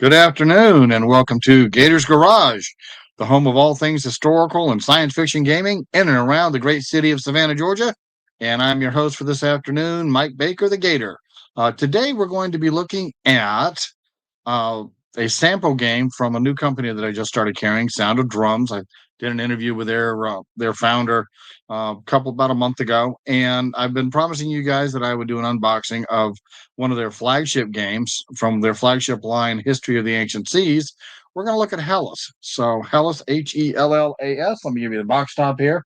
Good afternoon, and welcome to Gator's Garage, the home of all things historical and science fiction gaming in and around the great city of Savannah, Georgia. And I'm your host for this afternoon, Mike Baker, the Gator. Today, we're going to be looking at uh, a sample game from a new company that I just started carrying, Sound of Drums. I did an interview with their founder about a month ago, and I've been promising you guys that I would do an unboxing of one of their flagship games from their flagship line, History of the Ancient Seas. We're going to look at Hellas. So Hellas, HELLAS. Let me give you the box top here.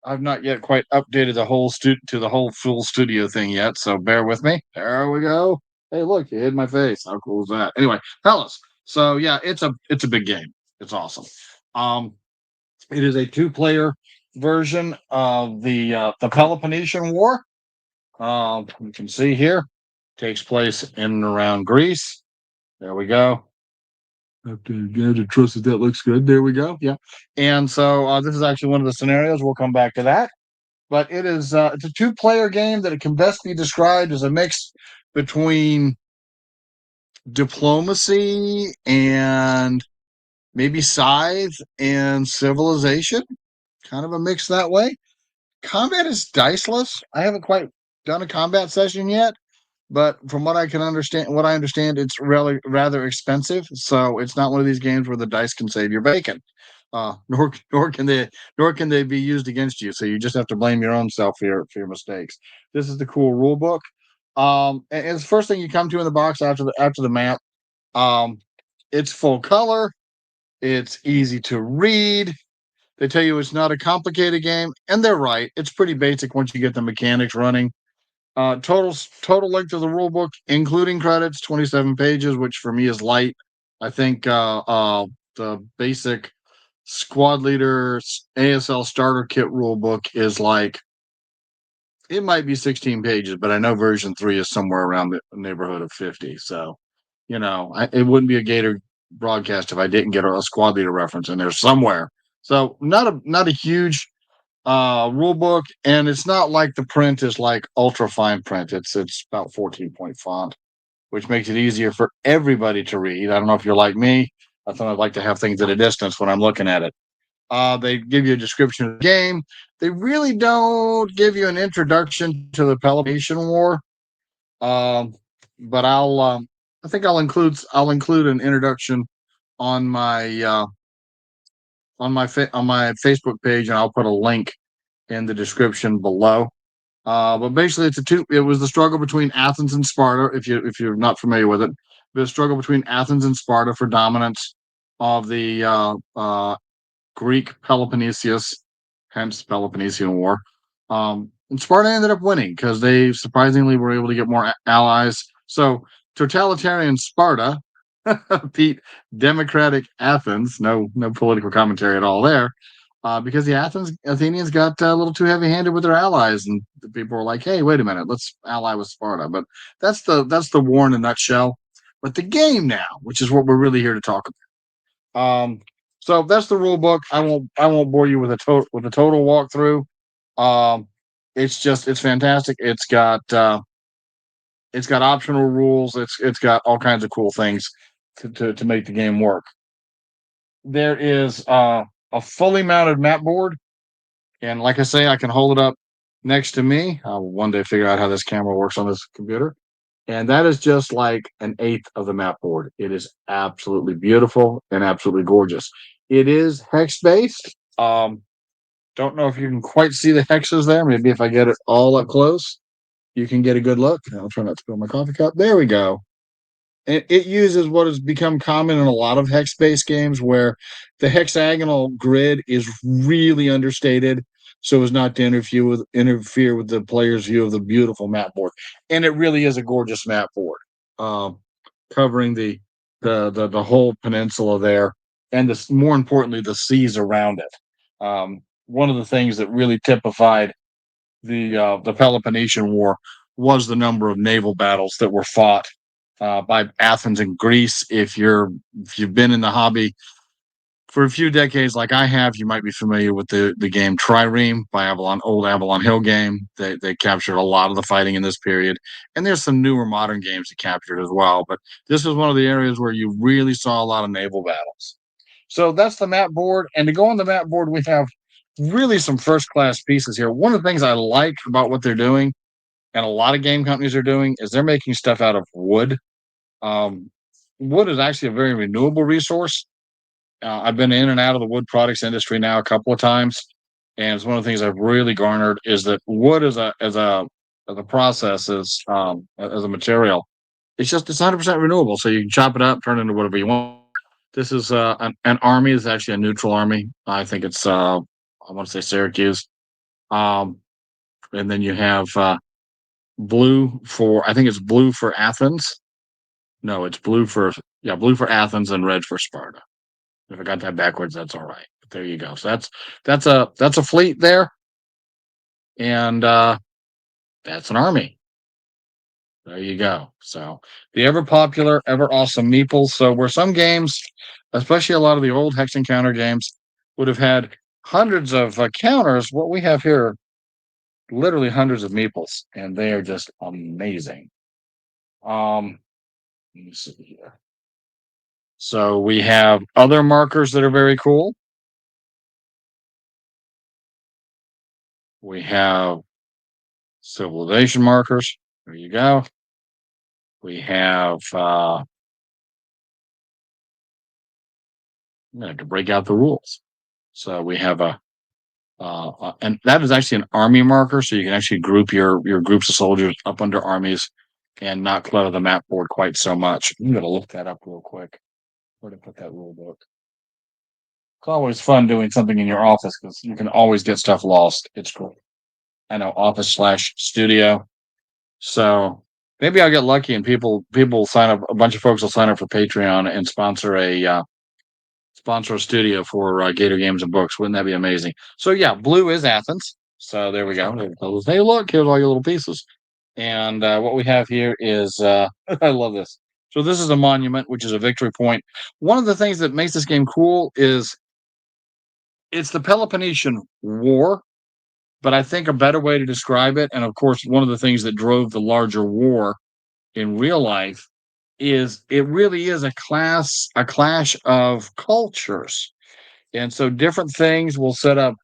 I've not yet quite updated the whole to the whole full studio thing yet, so bear with me. There we go. Hey, look, you hid my face. How cool is that? Anyway, Hellas. So yeah, it's a big game. It's awesome. Um, it is a two-player version of the Peloponnesian War. You can see here takes place in and around Greece. There we go. You have to trust that looks good. There we go. Yeah. And so this is actually one of the scenarios. We'll come back to that. But it's a two-player game that it can best be described as a mix between diplomacy and maybe Scythe and Civilization. Kind of a mix that way. Combat is diceless. I haven't quite done a combat session yet, but from what I understand, it's really rather expensive. So it's not one of these games where the dice can save your bacon. Nor can they be used against you. So you just have to blame your own self for your mistakes. This is the cool rule book. And it's the first thing you come to in the box after the map. Um, it's full color. It's easy to read. They tell you it's not a complicated game, and they're right. It's pretty basic once you get the mechanics running. Total length of the rule book, including credits, 27 pages, which for me is light. I think the basic squad leader ASL starter kit rule book is like it might be 16 pages, but I know version 3 is somewhere around the neighborhood of 50. So, it wouldn't be a Gator broadcast if I didn't get a squad leader reference in there somewhere. So, not a huge rule book, and it's not like the print is like ultra fine print. It's about 14-point font, which makes it easier for everybody to read. I don't know if you're like me. I thought I'd like to have things at a distance when I'm looking at it. They give you a description of the game. They really don't give you an introduction to the Peloponnesian War. Um, but I think I'll include an introduction on my on my Facebook page, and I'll put a link in the description below. But basically, it was the struggle between Athens and Sparta. If you're not familiar with it, the struggle between Athens and Sparta for dominance of the Greek Peloponnesus, hence Peloponnesian War. And Sparta ended up winning because they surprisingly were able to get more allies. So totalitarian Sparta beat democratic Athens. No political commentary at all there. Because the Athenians got a little too heavy-handed with their allies, and the people were like, "Hey, wait a minute, let's ally with Sparta." But that's the war in a nutshell. But the game now, which is what we're really here to talk about. So that's the rule book. I won't bore you with a total walkthrough. Um, it's fantastic. It's got optional rules. It's got all kinds of cool things to make the game work. There is a fully mounted map board, and like I say, I can hold it up next to me. I'll one day figure out how this camera works on this computer. And that is just like an eighth of the map board. It is absolutely beautiful and absolutely gorgeous. It is hex based. Don't know if you can quite see the hexes there. Maybe if I get it all up close, you can get a good look. I'll try not to spill my coffee cup. There we go. It uses what has become common in a lot of hex-based games, where the hexagonal grid is really understated, so as not to interfere with the player's view of the beautiful map board. And it really is a gorgeous map board, um, covering the whole peninsula there, and more importantly, the seas around it. One of the things that really typified the Peloponnesian War was the number of naval battles that were fought by Athens and Greece. If you've been in the hobby, for a few decades, like I have, you might be familiar with the game Trireme by Avalon, old Avalon Hill game. They captured a lot of the fighting in this period, and there's some newer modern games that captured as well. But this is one of the areas where you really saw a lot of naval battles. So that's the map board, and to go on the map board, we have really some first class pieces here. One of the things I like about what they're doing, and a lot of game companies are doing, is they're making stuff out of wood. Um, Wood is actually a very renewable resource. I've been in and out of the wood products industry now a couple of times, and it's one of the things I've really garnered is that wood as a process as a material, it's 100% renewable. So you can chop it up, turn it into whatever you want. This is an army. Is actually a neutral army. I think it's I want to say Syracuse, um, and then you have blue for I think it's blue for Athens. No, it's blue for blue for Athens and red for Sparta. If I got that backwards, that's all right. But there you go. So that's a fleet there, and that's an army. There you go. So the ever popular, ever awesome meeples. So where some games, especially a lot of the old hex and counter games, would have had hundreds of counters, what we have here, literally hundreds of meeples, and they are just amazing. Let me see here. So we have other markers that are very cool. We have civilization markers. There you go. We have I'm gonna have to break out the rules. So we have and that is actually an army marker, so you can actually group your groups of soldiers up under armies and not clutter the map board quite so much. I'm gonna look that up real quick. Where to put that rule book? It's always fun doing something in your office because you can always get stuff lost. It's cool. I know office/studio. So maybe I'll get lucky and people sign up. A bunch of folks will sign up for Patreon and sponsor a studio for Gator Games and Books. Wouldn't that be amazing? So yeah, blue is Athens. So there we go. Hey, look, here's all your little pieces. And what we have here is I love this. So this is a monument, which is a victory point. One of the things that makes this game cool is it's the Peloponnesian War, but I think a better way to describe it, and of course, one of the things that drove the larger war in real life is it really is a clash of cultures, and so different things will set up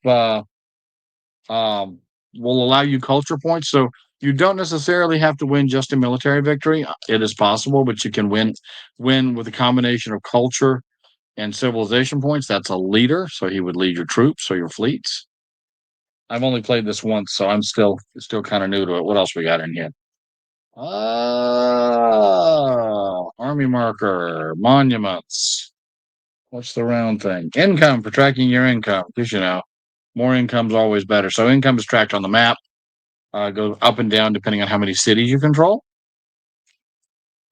um, will allow you culture points. So you don't necessarily have to win just a military victory. It is possible, but you can win with a combination of culture and civilization points. That's a leader, so he would lead your troops or your fleets. I've only played this once, so I'm still kind of new to it. What else we got in here? Army marker, monuments. What's the round thing? Income for tracking your income, because more income is always better. So income is tracked on the map, goes up and down depending on how many cities you control.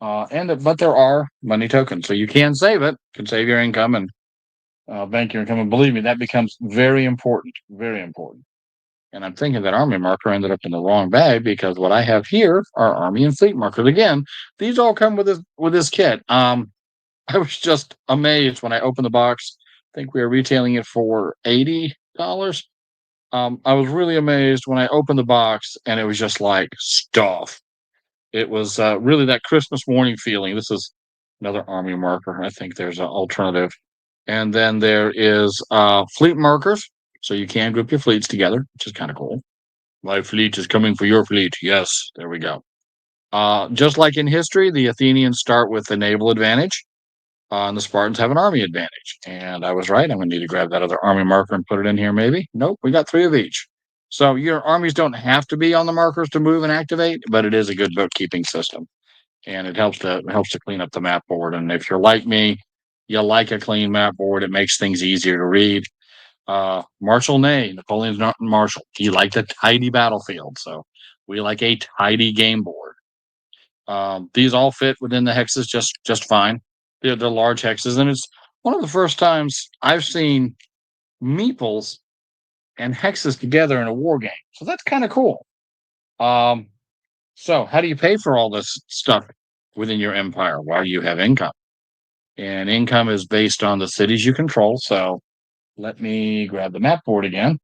But there are money tokens, so you can save it, can save your income and bank your income. And believe me, that becomes very important, very important. And I'm thinking that army marker ended up in the wrong bag because what I have here are army and fleet markers. Again, these all come with this kit. I was just amazed when I opened the box. I think we were retailing it for $80. I was really amazed when I opened the box and it was just like stuff. It was really that Christmas morning feeling. This is another army marker. I think there's an alternative. And then there is fleet markers. So you can group your fleets together, which is kind of cool. My fleet is coming for your fleet. Yes, there we go. Just like in history, the Athenians start with the naval advantage, and the Spartans have an army advantage. And I was right. I'm going to need to grab that other army marker and put it in here, maybe. Nope, we got 3 of each. So your armies don't have to be on the markers to move and activate, but it is a good bookkeeping system, and it helps to clean up the map board. And if you're like me, you like a clean map board. It makes things easier to read. Marshal Ney, Napoleon's not Marshal. He liked a tidy battlefield, so we like a tidy game board. These all fit within the hexes just fine. They're large hexes, and it's one of the first times I've seen meeples and hexes together in a war game. So that's kind of cool. Um, so how do you pay for all this stuff within your empire while you have income? and income is based on the cities you control. So let me grab the map board again.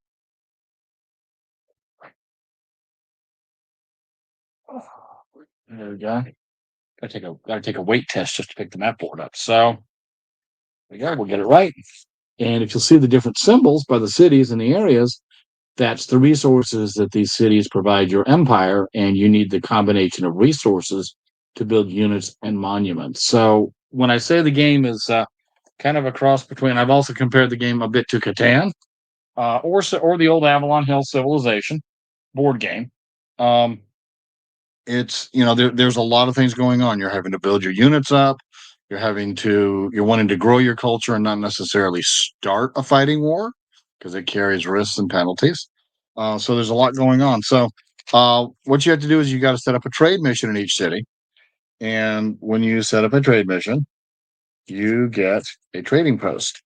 There we go. Gotta take a weight test just to pick the map board up. So there we go. We'll get it right. And if you'll see the different symbols by the cities and the areas, that's the resources that these cities provide your empire, and you need the combination of resources to build units and monuments. So when I say the game is kind of a cross between, I've also compared the game a bit to Catan, or the old Avalon Hill Civilization board game. It's there's a lot of things going on. You're having to build your units up. You're wanting to grow your culture and not necessarily start a fighting war because it carries risks and penalties. So there's a lot going on. So what you have to do is you got to set up a trade mission in each city. And when you set up a trade mission, you get a trading post.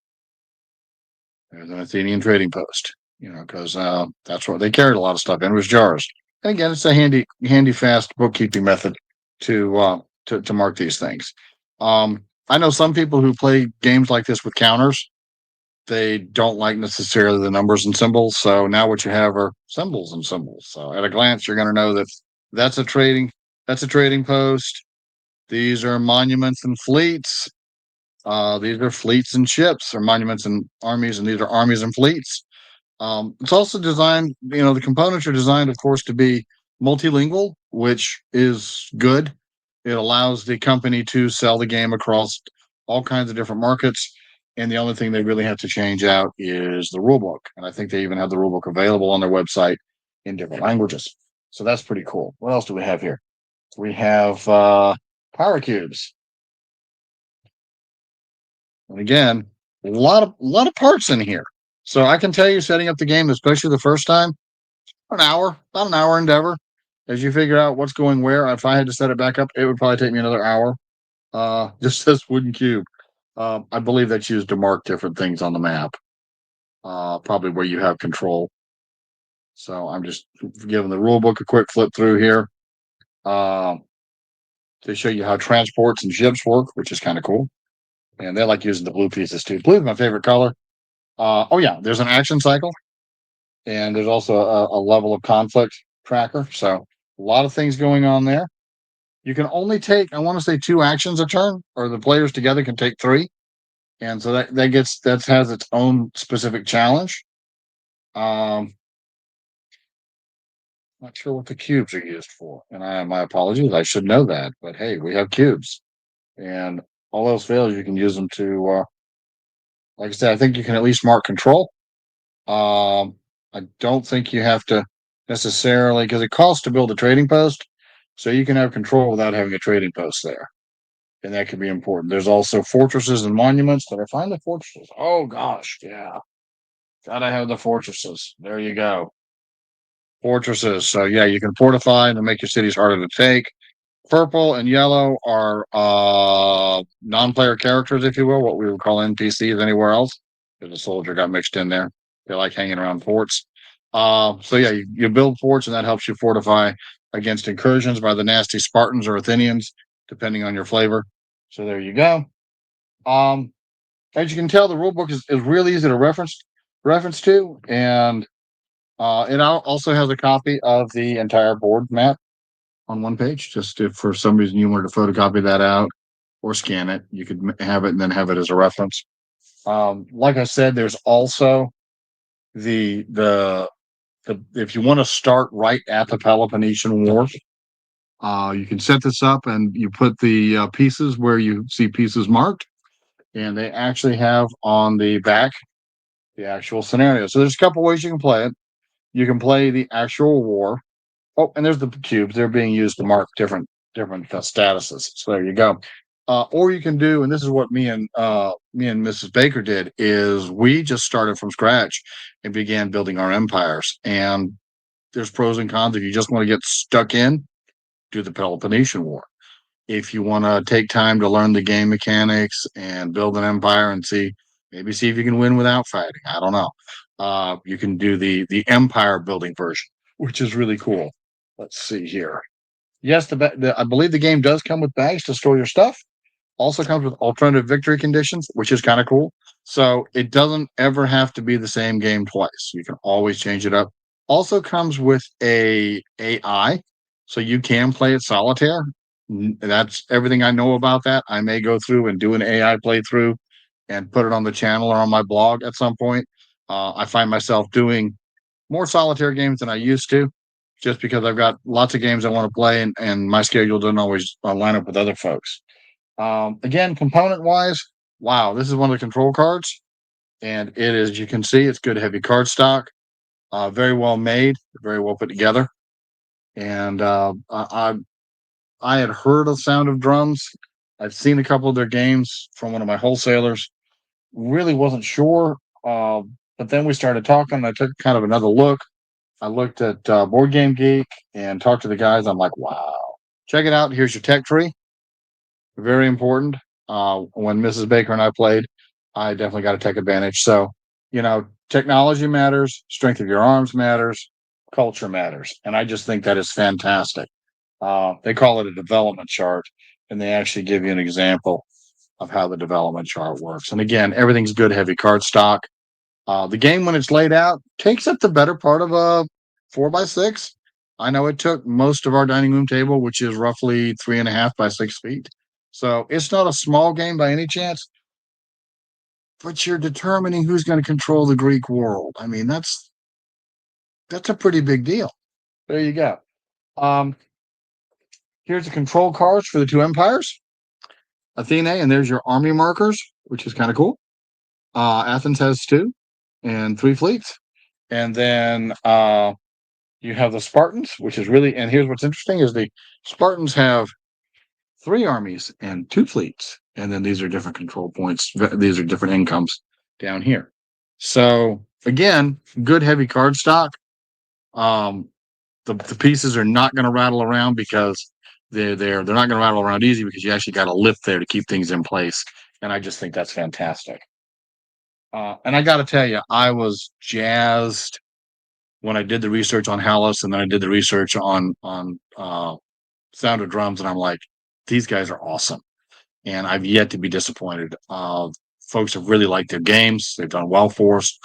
There's an Athenian trading post, because that's what they carried a lot of stuff in was jars. And again, it's a handy, fast bookkeeping method to mark these things. I know some people who play games like this with counters. They don't like necessarily the numbers and symbols. So now what you have are symbols and symbols. So at a glance, you're going to know that that's a trading post. These are monuments and fleets. These are fleets and ships, or monuments and armies, and these are armies and fleets. It's also designed, the components are designed, of course, to be multilingual, which is good. It allows the company to sell the game across all kinds of different markets. And the only thing they really have to change out is the rulebook. And I think they even have the rulebook available on their website in different languages. So that's pretty cool. What else do we have here? We have pyrocubes. And again, a lot of parts in here. So I can tell you, setting up the game, especially the first time, about an hour endeavor. As you figure out what's going where. If I had to set it back up, it would probably take me another hour. Just this wooden cube. I believe that's used to mark different things on the map. Probably where you have control. So I'm just giving the rule book a quick flip through here. To show you how transports and ships work, which is kind of cool. And they like using the blue pieces too. Blue is my favorite color. There's an action cycle, and there's also a level of conflict tracker. So a lot of things going on there. You can only take, I want to say, 2 actions a turn, or the players together can take 3, and so that has its own specific challenge. Not sure what the cubes are used for, and my apologies. I should know that, but hey, we have cubes, and all else fails, you can use them to. Like I said, I think you can at least mark control. I don't think you have to necessarily, because it costs to build a trading post, so you can have control without having a trading post there, and that can be important. There's also fortresses and monuments. Did I find the fortresses? Oh gosh, yeah, gotta have the fortresses. There you go, fortresses. So yeah, you can fortify and make your cities harder to take. Purple and yellow are non-player characters, if you will, what we would call NPCs anywhere else. Because a soldier got mixed in there. They like hanging around forts. So yeah, you build forts, and that helps you fortify against incursions by the nasty Spartans or Athenians, depending on your flavor. So there you go. As you can tell, the rule book is really easy to reference to, and it also has a copy of the entire board map on one page. Just if for some reason you wanted to photocopy that out or scan it, you could have it and then have it as a reference. Like I said, there's also the if you want to start right at the Peloponnesian War, you can set this up and you put the pieces where you see pieces marked, and they actually have on the back the actual scenario. So there's a couple ways you can play it. You can play the actual war. Oh, and there's the cubes. They're being used to mark different statuses. So there you go. Or you can do, and this is what me and Mrs. Baker did, is we just started from scratch and began building our empires. And there's pros and cons. If you just want to get stuck in, do the Peloponnesian War. If you want to take time to learn the game mechanics and build an empire and see if you can win without fighting, I don't know. You can do the empire building version, which is really cool. Let's see here. Yes, I believe the game does come with bags to store your stuff. Also comes with alternative victory conditions, which is kind of cool. So it doesn't ever have to be the same game twice. You can always change it up. Also comes with a AI, so you can play it solitaire. That's everything I know about that. I may go through and do an AI playthrough and put it on the channel or on my blog at some point. I find myself doing more solitaire games than I used to, just because I've got lots of games I want to play, and my schedule doesn't always line up with other folks. Again, component wise, wow, this is one of the control cards, and it is, you can see, it's good heavy card stock, very well made, very well put together. And I had heard of Sound of Drums. I've seen a couple of their games from one of my wholesalers. Really wasn't sure, but then we started talking. And I took kind of another look. I looked at Board Game Geek and talked to the guys. I'm like, wow, check it out. Here's your tech tree. Very important. When Mrs. Baker and I played, I definitely got to take advantage. So, technology matters, strength of your arms matters, culture matters. And I just think that is fantastic. They call it a development chart, and they actually give you an example of how the development chart works. And again, everything's good, heavy card stock. The game, when it's laid out, takes up the better part of a 4x6. I know it took most of our dining room table, which is roughly 3.5 by 6 feet. So it's not a small game by any chance, but you're determining who's going to control the Greek world. I mean, that's a pretty big deal. There you go. Um, Here's the control cards for the two empires, Athene, and there's your army markers, which is kind of cool. Athens has 2 and 3 fleets. And then you have the Spartans, which is really, and here's what's interesting is the Spartans have 3 armies and 2 fleets. And then these are different control points. These are different incomes down here. So again, good heavy card stock. Um, the pieces are not going to rattle around because they're not going to rattle around easy, because you actually got a lift there to keep things in place. And I just think that's fantastic. And I got to tell you, I was jazzed when I did the research on HELLAS, and then I did the research on Sound of Drums, and I'm like, these guys are awesome, and I've yet to be disappointed. Folks have really liked their games; they've done well for us.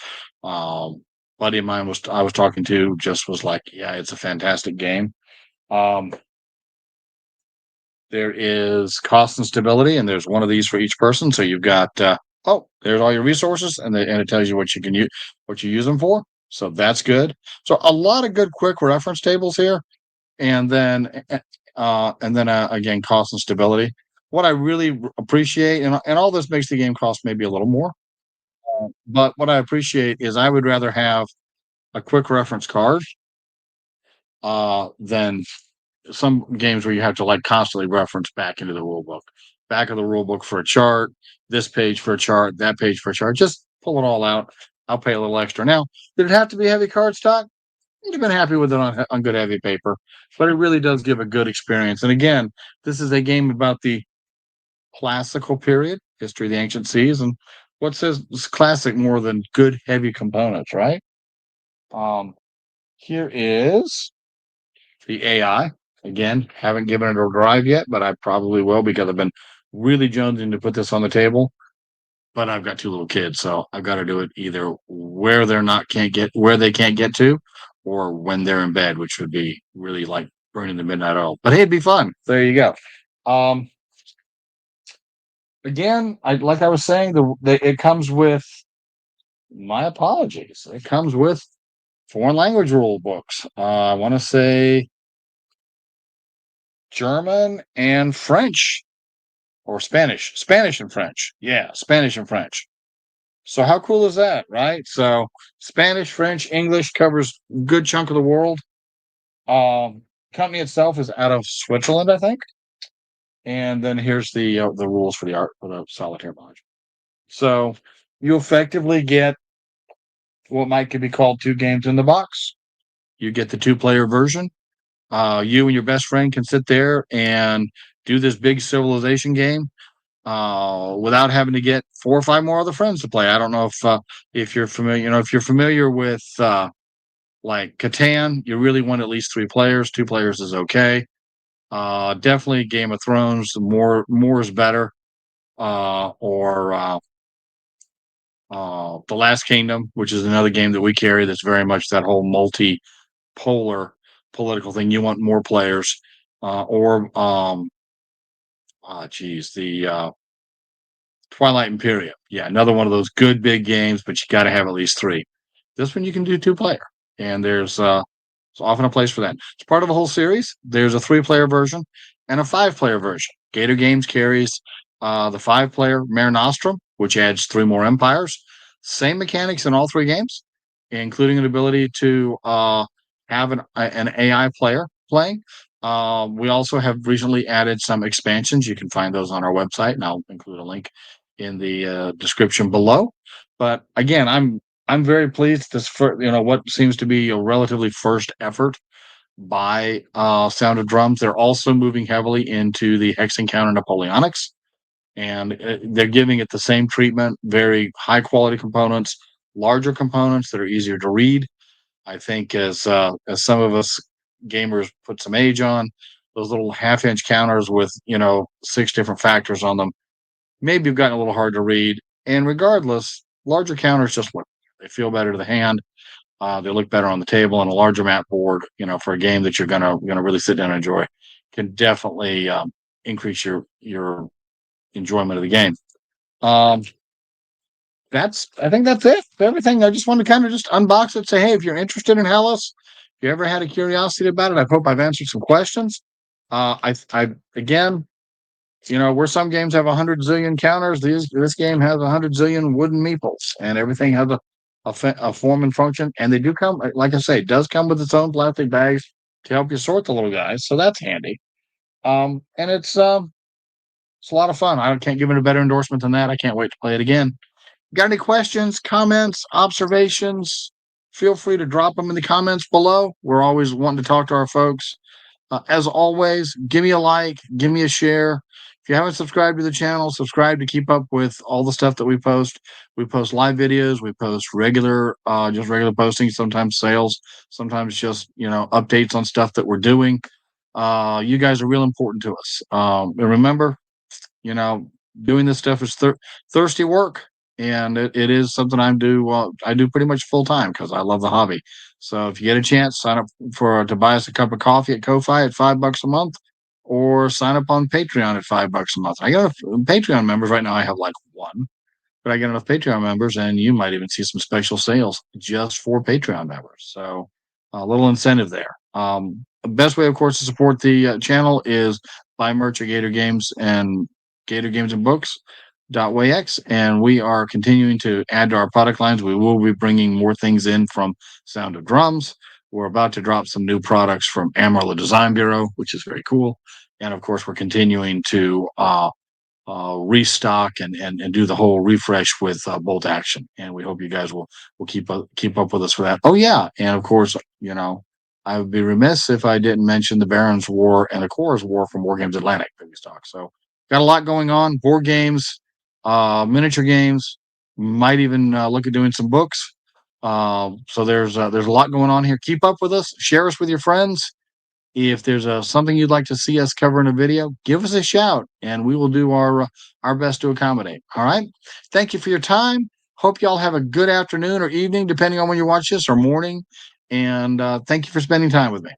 Buddy of mine I was talking to just was like, yeah, it's a fantastic game. Um, there is cost and stability, and there's one of these for each person. So you've got there's all your resources, and it tells you what you can use, what you use them for. So that's good. So a lot of good quick reference tables here, and then again, cost and stability. What I really appreciate, and all this makes the game cost maybe a little more, but what I appreciate is I would rather have a quick reference card than some games where you have to like constantly reference back into the rule book, back of the rule book for a chart, this page for a chart, that page for a chart. Just pull it all out. I'll pay a little extra. Now, did it have to be heavy card stock? You'd have been happy with it on good heavy paper, but it really does give a good experience. And again, this is a game about the classical period, history of the ancient seas, and what says classic more than good heavy components, right? Um, Here is the AI. Again, haven't given it a drive yet, but I probably will, because I've been really jonesing to put this on the table. But I've got 2 little kids, so I've got to do it either where they can't get to, or when they're in bed, which would be really like burning the midnight oil. But hey, it'd be fun. There you go. Again, like I was saying, it comes with, my apologies. It comes with foreign language rule books. I want to say German and French, or Spanish and French. Yeah, Spanish and French. So how cool is that, right? So Spanish, French, English covers a good chunk of the world. Company itself is out of Switzerland, I think. And then here's the rules for the solitaire module. So you effectively get what could be called 2 games in the box. You get the 2-player version. You and your best friend can sit there and do this big civilization game without having to get 4 or 5 more other friends to play. I don't know if you're familiar, if you're familiar with like Catan, you really want at least 3 players. 2 players is okay. Definitely Game of Thrones. More is better. or The Last Kingdom, which is another game that we carry that's very much that whole multi-polar political thing. You want more players, or the Twilight Imperium. Yeah, another one of those good big games, but you got to have at least three. This one you can do two-player, and there's often a place for that. It's part of a whole series. There's a three-player version and a five-player version. Gator Games carries the five-player Mare Nostrum, which adds three more empires. Same mechanics in all three games, including an ability to have an AI player playing. We also have recently added some expansions. You can find those on our website, and I'll include a link in the description below. But again, I'm very pleased. This what seems to be a relatively first effort by Sound of Drums. They're also moving heavily into the Hex Encounter Napoleonics, and they're giving it the same treatment. Very high quality components, larger components that are easier to read. I think as some of us gamers put some age on, those little half-inch counters with 6 different factors on them maybe have gotten a little hard to read. And regardless, larger counters just look, they feel better to the hand. They look better on the table, and a larger mat board, for a game that you're gonna really sit down and enjoy, can definitely increase your enjoyment of the game. I think that's it for everything. I just wanted to kind of just unbox it, say, hey, if you're interested in Hellas, if you ever had a curiosity about it, I hope I've answered some questions. I again, where some games have 100 zillion counters, this game has 100 zillion wooden meeples, and everything has a form and function. And they do come, like I say, it does come with its own plastic bags to help you sort the little guys, so that's handy. And it's a lot of fun. I can't give it a better endorsement than that. I can't wait to play it again. Got any questions, comments, observations? Feel free to drop them in the comments below. We're always wanting to talk to our folks. As always, give me a like, give me a share. If you haven't subscribed to the channel, subscribe to keep up with all the stuff that we post. We post live videos, we post just regular postings, sometimes sales, sometimes just updates on stuff that we're doing. You guys are real important to us. And remember, you know, doing this stuff is thirsty work, and it is something I do pretty much full time because I love the hobby. So if you get a chance, sign up to buy us a cup of coffee at Ko-Fi at $5 a month, or sign up on Patreon at $5 a month. I got Patreon members right now. I have like one, but I get enough Patreon members, and you might even see some special sales just for Patreon members. So a little incentive there. The best way, of course, to support the channel is buy merch at Gator Games and Gator Games and Books. .wayx, and we are continuing to add to our product lines. We will be bringing more things in from Sound of Drums. We're about to drop some new products from Amarillo Design Bureau, which is very cool. And of course, we're continuing to restock and do the whole refresh with Bolt Action. And we hope you guys will keep up with us for that. Oh yeah, and of course, I would be remiss if I didn't mention the Barons War and the Corps War from Wargames Atlantic that we stock. So got a lot going on. Board games, miniature games. Might even look at doing some books. So there's a lot going on here. Keep up with us. Share us with your friends. If there's something you'd like to see us cover in a video, give us a shout, and we will do our best to accommodate. All right. Thank you for your time. Hope y'all have a good afternoon or evening, depending on when you watch this, or morning. And thank you for spending time with me.